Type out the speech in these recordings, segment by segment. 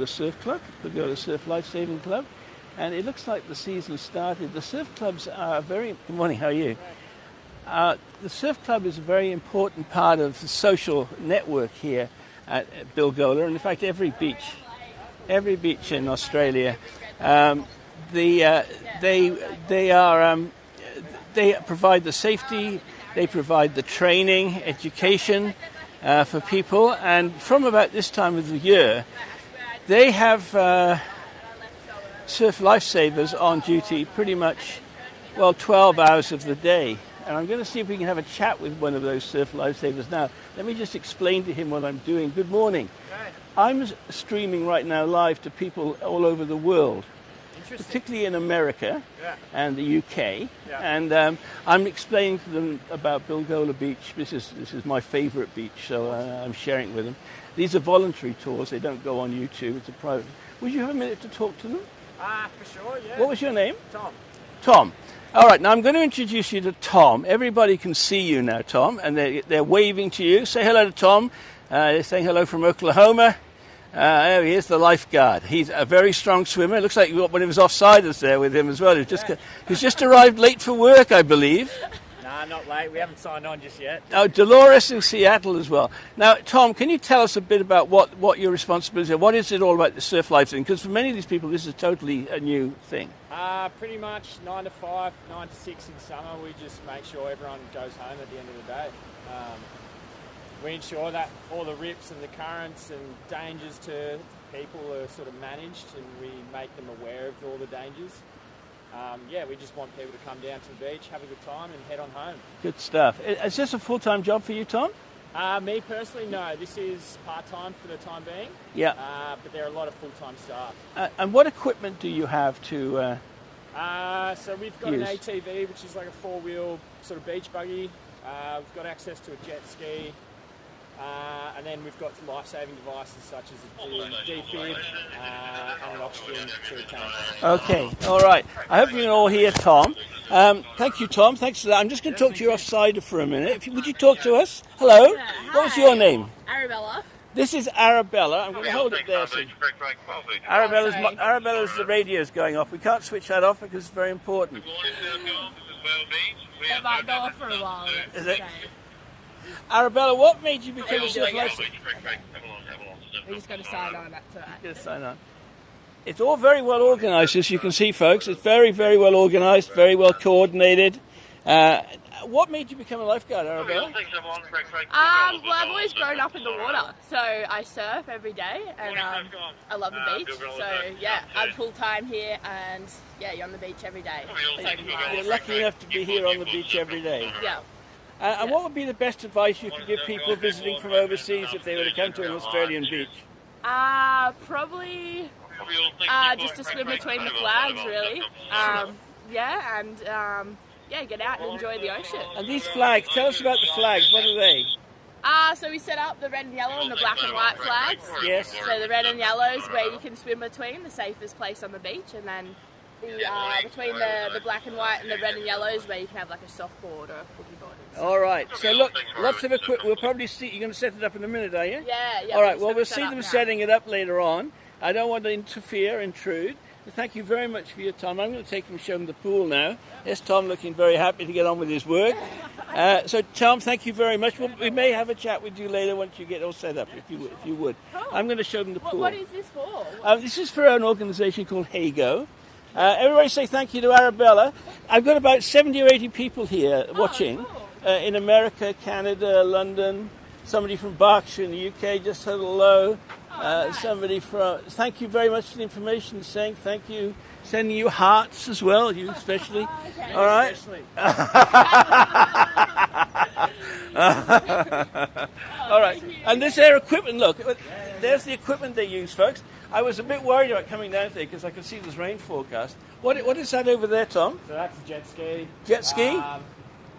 Bilgola Surf Club, Bilgola Surf Lifesaving Club, and it looks like the season started. The surf clubs are very... Good morning, how are you? The surf club is a very important part of the social network here at Bilgola, and in fact every beach in Australia, they provide the safety, they provide the training, education for people, and from about this time of the year, they have surf lifesavers on duty pretty much, 12 hours of the day. And I'm going to see if we can have a chat with one of those surf lifesavers now. Let me just explain to him what I'm doing. Good morning. Hi. I'm streaming right now live to people all over the world, particularly in America and the UK. Yeah. And I'm explaining to them about Bilgola Beach. This is my favorite beach, so I'm sharing it with them. These are voluntary tours. They don't go on YouTube. It's a private. Would you have a minute to talk to them? For sure, yeah. What was your name? Tom. Tom. All right, now I'm going to introduce you to Tom. Everybody can see you now, Tom, and they're waving to you. Say hello to Tom. They're saying hello from Oklahoma. There he is, the lifeguard. He's a very strong swimmer. It looks like you got one of his offsiders there with him as well. He's just arrived late for work, I believe. Nah, not late. We haven't signed on just yet. Oh, Dolores in Seattle as well. Now, Tom, can you tell us a bit about what your responsibilities are? What is it all about the surf life thing? Because for many of these people, this is totally a new thing. Pretty much 9 to 5, 9 to 6 in summer. We just make sure everyone goes home at the end of the day. We ensure that all the rips and the currents and dangers to people are sort of managed, and we make them aware of all the dangers. We just want people to come down to the beach, have a good time, and head on home. Good stuff. Is this a full-time job for you, Tom? Me personally, no. This is part-time for the time being. Yeah. But there are a lot of full-time staff. And what equipment do you have to So we've got use? an ATV, which is like a four-wheel sort of beach buggy. We've got access to a jet ski. And then we've got some life-saving devices such as a defib and an oxygen tank. Okay, all right. I hope you can all hear Tom. Thank you, Tom. Thanks for that. I'm just going to talk to you offside for a minute. Would you talk to us? Hello? Yeah, what was your name? Arabella. This is Arabella. I'm going to hold it there. So Arabella's the radio's going off. We can't switch that off because it's very important. It might go off for a while. Is it? Arabella, what made you become a surf license? We just got to sign on, that's all right. Just sign on. It's all very well organised, as you can see, folks. It's very, very well organised, very well coordinated. What made you become a lifeguard, Arabella? Well, I've always grown up in the water, so I surf every day, and I love the beach. So yeah, I'm full time here, and yeah, you're on the beach every day. You're lucky enough to be here on the beach every day. Yeah. And what would be the best advice you could give people visiting from overseas if they were to come to an Australian beach? Probably just to swim between the flags, really. Get out and enjoy the ocean. And these flags, tell us about the flags. What are they? So we set up the red and yellow and the black and white flags. Yes. So the red and yellow is where you can swim between, the safest place on the beach, and then between the black and white and the red and yellow is where you can have like a softboard or a boogie board. All right. So look, lots of equipment. We'll probably see. You're going to set it up in a minute, are you? Yeah. All right. Well, we'll see them setting it up later on. I don't want to intrude. Thank you very much for your time. I'm going to take him and show him the pool now. There's Tom looking very happy to get on with his work. So, Tom, thank you very much. We may have a chat with you later once you get all set up, if you would. Cool. I'm going to show them the pool. What is this for? This is for an organisation called Hago. Everybody say thank you to Arabella. I've got about 70 or 80 people here watching in America, Canada, London. Somebody from Berkshire in the UK just said hello. Nice. Somebody from... Thank you very much for the information, saying thank you. Sending you hearts as well, you especially. Okay. All right? All right. And this their equipment, look. There's the equipment they use, folks. I was a bit worried about coming down today because I could see this rain forecast. What is that over there, Tom? So that's a jet ski. Jet ski?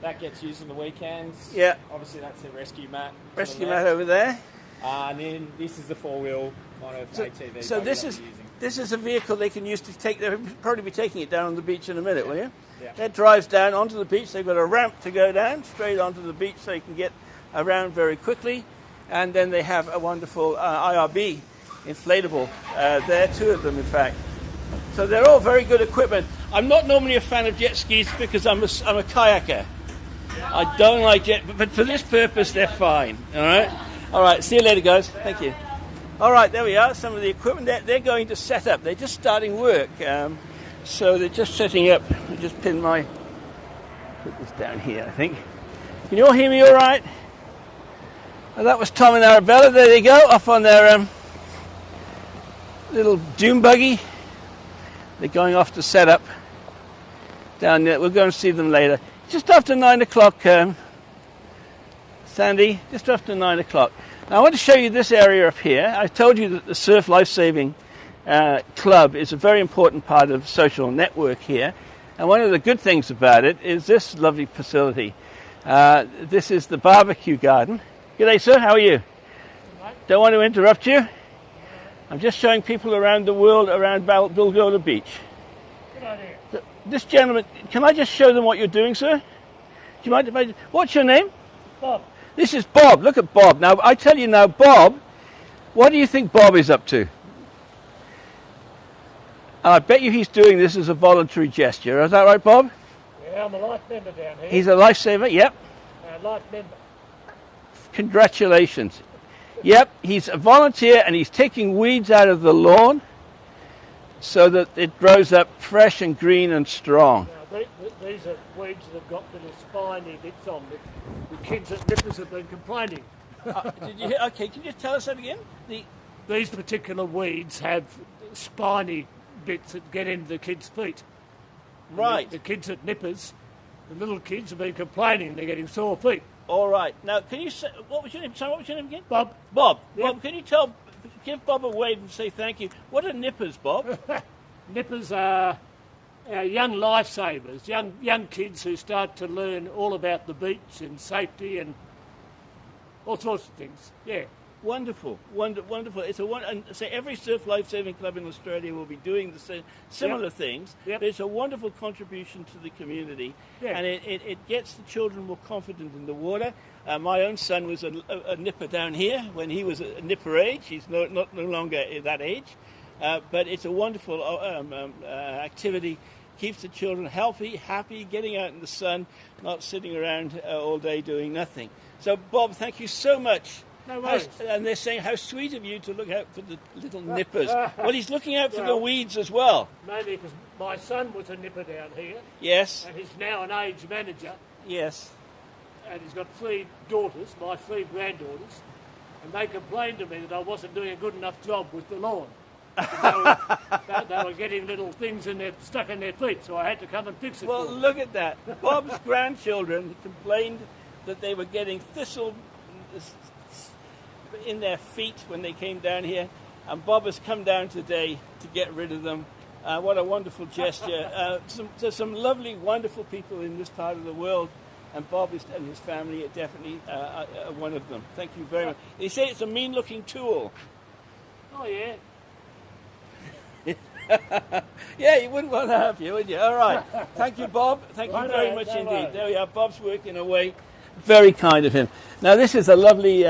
That gets used on the weekends. Yeah. Obviously, that's a rescue mat. Rescue mat over there. And then this is the four-wheel kind of ATV. So this is a vehicle they can use to take. They'll probably be taking it down on the beach in a minute, will you? Yeah. That drives down onto the beach. They've got a ramp to go down straight onto the beach, so you can get around very quickly. And then they have a wonderful IRB inflatable. There are 2 of them, in fact. So they're all very good equipment. I'm not normally a fan of jet skis because I'm a kayaker. I don't like jet, but for this purpose, they're fine. All right. See you later, guys. Thank you. All right, there we are. Some of the equipment they're going to set up. They're just starting work, so they're just setting up. I just put this down here, I think. Can you all hear me all right? Well, that was Tom and Arabella. There they go, off on their little dune buggy. They're going off to set up down there. We'll go and see them later. Just after 9 o'clock, Sandy, just after 9 o'clock. Now I want to show you this area up here. I told you that the Surf Lifesaving Club is a very important part of social network here. And one of the good things about it is this lovely facility. This is the barbecue garden. G'day, sir. How are you? Don't want to interrupt you. I'm just showing people around the world around Bilgola Beach. Good idea. This gentleman, can I just show them what you're doing, sir? Do you mind if what's your name? Bob. This is Bob. Look at Bob. Now, I tell you now, Bob, what do you think Bob is up to? And I bet you he's doing this as a voluntary gesture. Is that right, Bob? Yeah, I'm a life member down here. He's a lifesaver? Yep. Life member. Congratulations. Yep, he's a volunteer and he's taking weeds out of the lawn so that it grows up fresh and green and strong. Now, these are weeds that have got little spiny bits on them. The kids at Nippers have been complaining. Did you hear? Okay, can you tell us that again? These particular weeds have spiny bits that get into the kids' feet. Right. The kids at Nippers, the little kids have been complaining they're getting sore feet. All right. Now, can you say, what was your name? Sorry, what was your name again? Bob. Bob. Yep. Bob, can you give Bob a wave and say thank you? What are nippers, Bob? Nippers are young lifesavers, young kids who start to learn all about the beach and safety and all sorts of things. Yeah. Wonderful, wonderful. It's and so every surf lifesaving club in Australia will be doing the same, similar things. Yep. But it's a wonderful contribution to the community, and it gets the children more confident in the water. My own son was a nipper down here when he was a nipper age. He's no longer that age, but it's a wonderful activity. Keeps the children healthy, happy, getting out in the sun, not sitting around all day doing nothing. So, Bob, thank you so much. No worries. And they're saying how sweet of you to look out for the little nippers. Well, he's looking out for the weeds as well. Mainly because my son was a nipper down here. Yes. And he's now an age manager. Yes. And he's got 3 daughters, my 3 granddaughters. And they complained to me that I wasn't doing a good enough job with the lawn. They were getting little things stuck in their feet, so I had to come and fix it. Well, for them. look at that. Bob's grandchildren complained that they were getting thistle in their feet when they came down here, and Bob has come down today to get rid of them. What a wonderful gesture. There's some lovely, wonderful people in this part of the world, and Bob and his family are definitely one of them. Thank you very much. They say it's a mean-looking tool. Oh, yeah. Yeah, you wouldn't want to have you, would you? All right. Thank you, Bob. Thank you very much indeed. There we are. Bob's working away. Very kind of him. Now, this is a lovely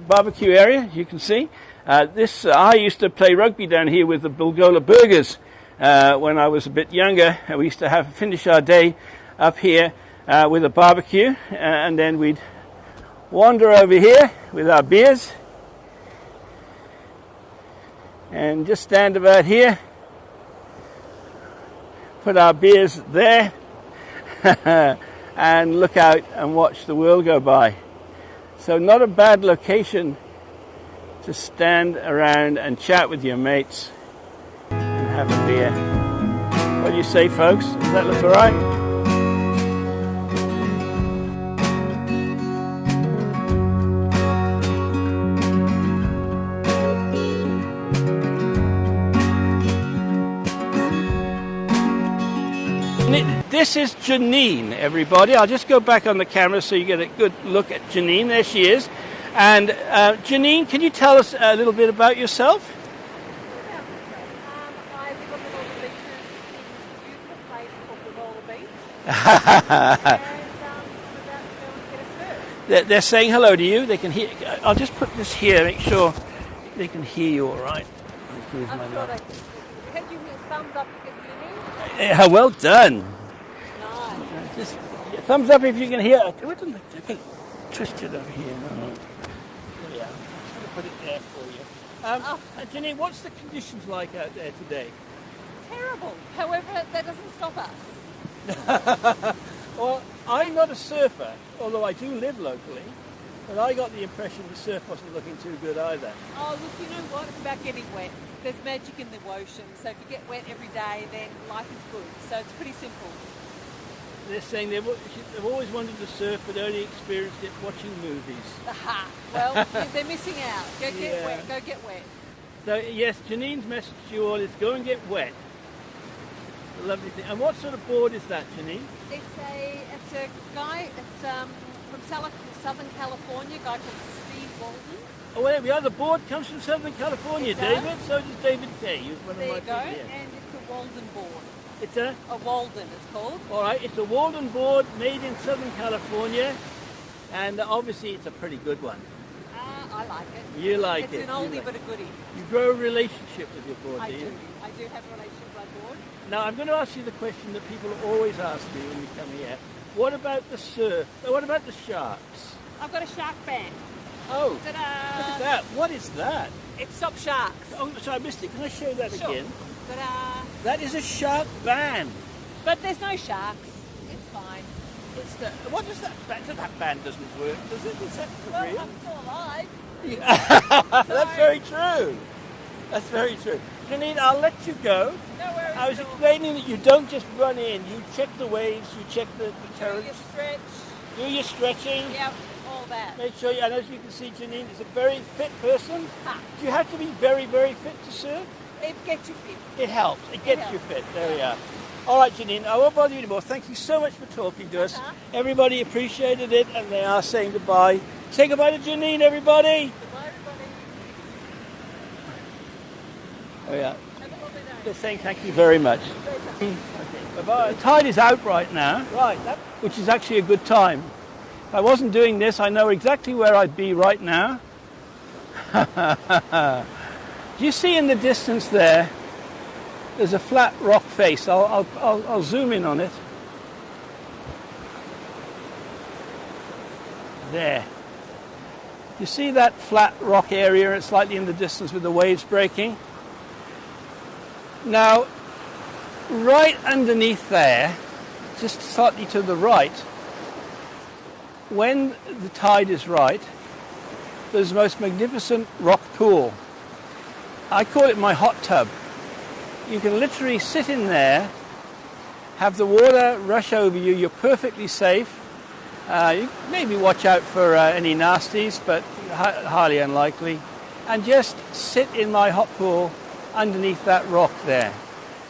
barbecue area, as you can see. I used to play rugby down here with the Bilgola Burgers when I was a bit younger. We used to finish our day up here with a barbecue, and then we'd wander over here with our beers and just stand about here, put our beers there, and look out and watch the world go by. So not a bad location to stand around and chat with your mates and have a beer. What do you say, folks? Does that look all right? This is Janine, everybody. I'll just go back on the camera so you get a good look at Janine. There she is. And Janine, can you tell us a little bit about yourself? I live on Bilgola Beach in a beautiful place called Bilgola Beach. And I'm about to go and get a surf. They're saying hello to you. They can hear. I'll just put this here, make sure they can hear you all right. Here's I'm my sure love. they can you hear thumbs up if you need? Yeah, well done. Nice. Just thumbs up if you can hear. Okay, twist it over here. No. Yeah, I'm going to put it there for you. Janine, what's the conditions like out there today? Terrible. However, that doesn't stop us. Well, I'm not a surfer, although I do live locally, but I got the impression the surf wasn't looking too good either. Oh, look, you know what? It's about getting wet. There's magic in the ocean, so if you get wet every day, then life is good. So it's pretty simple. They're saying they've always wanted to surf, but only experienced it watching movies. Aha. Well, they're missing out. Go get Yeah. wet. Go get wet. So yes, Janine's message to you all is go and get wet. A lovely thing. And what sort of board is that, Janine? It's a guy. It's from Southern California. A guy called Steve Walden. Oh, there we are. The board comes from Southern California, It does. David. So does David Day. He was one There of you go. my people. Yeah. And it's a Walden board. It's a Walden, it's called. all right. It's a Walden board made in Southern California, and obviously it's a pretty good one. I like it. You like It's it. an oldie but a goodie. You grow a relationship with your board, I do you? do. I do have a relationship with my board. Now I'm going to ask you the question that people always ask me when you come here. What about the surf? What about the sharks? I've got a shark band. Oh, look Ta-da! at that. What is that? It stops sharks. Oh, so I missed it. Can I show that Sure. again? Ta-da! That is a shark band. But there's no sharks. It's fine. What does that band? That band doesn't work, does it? Is that for Well, real? I'm still alive. That's very true. That's very true. Janine, I'll let you go. No worries. I was at all. explaining that you don't just run in. You check the waves, you check the Do currents, your stretch. do your stretching. Yep, all that. Make sure, and as you can see, Janine is a very fit person. Ha. Do you have to be very, very fit to surf? It gets you fit. It helps. It gets you helps. fit. There we are. All right, Janine, I won't bother you anymore. Thank you so much for talking to us. Uh-huh. Everybody appreciated it, and they are saying goodbye. Say goodbye to Janine, everybody. Goodbye, everybody. Oh, yeah. Have a lovely day. They're saying thank you very much. Okay, bye-bye. The tide is out right now. Right. Which is actually a good time. If I wasn't doing this, I know exactly where I'd be right now. Do you see in the distance there? There's a flat rock face. I'll zoom in on it. There. You see that flat rock area? It's slightly in the distance with the waves breaking. Now, right underneath there, just slightly to the right, when the tide is right, there's the most magnificent rock pool. I call it my hot tub. You can literally sit in there, have the water rush over you, you're perfectly safe. You maybe watch out for any nasties, but highly unlikely. And just sit in my hot pool underneath that rock there.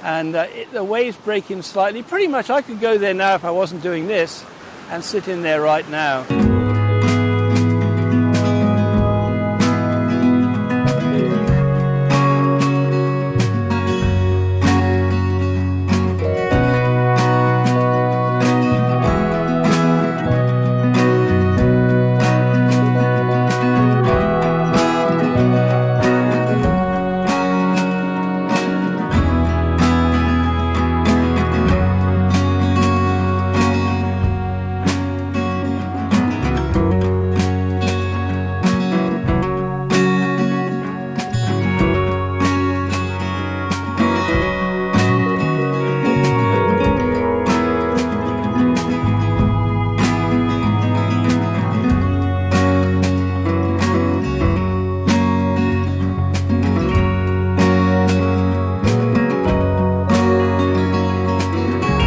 And the waves break in slightly. Pretty much I could go there now if I wasn't doing this and sit in there right now.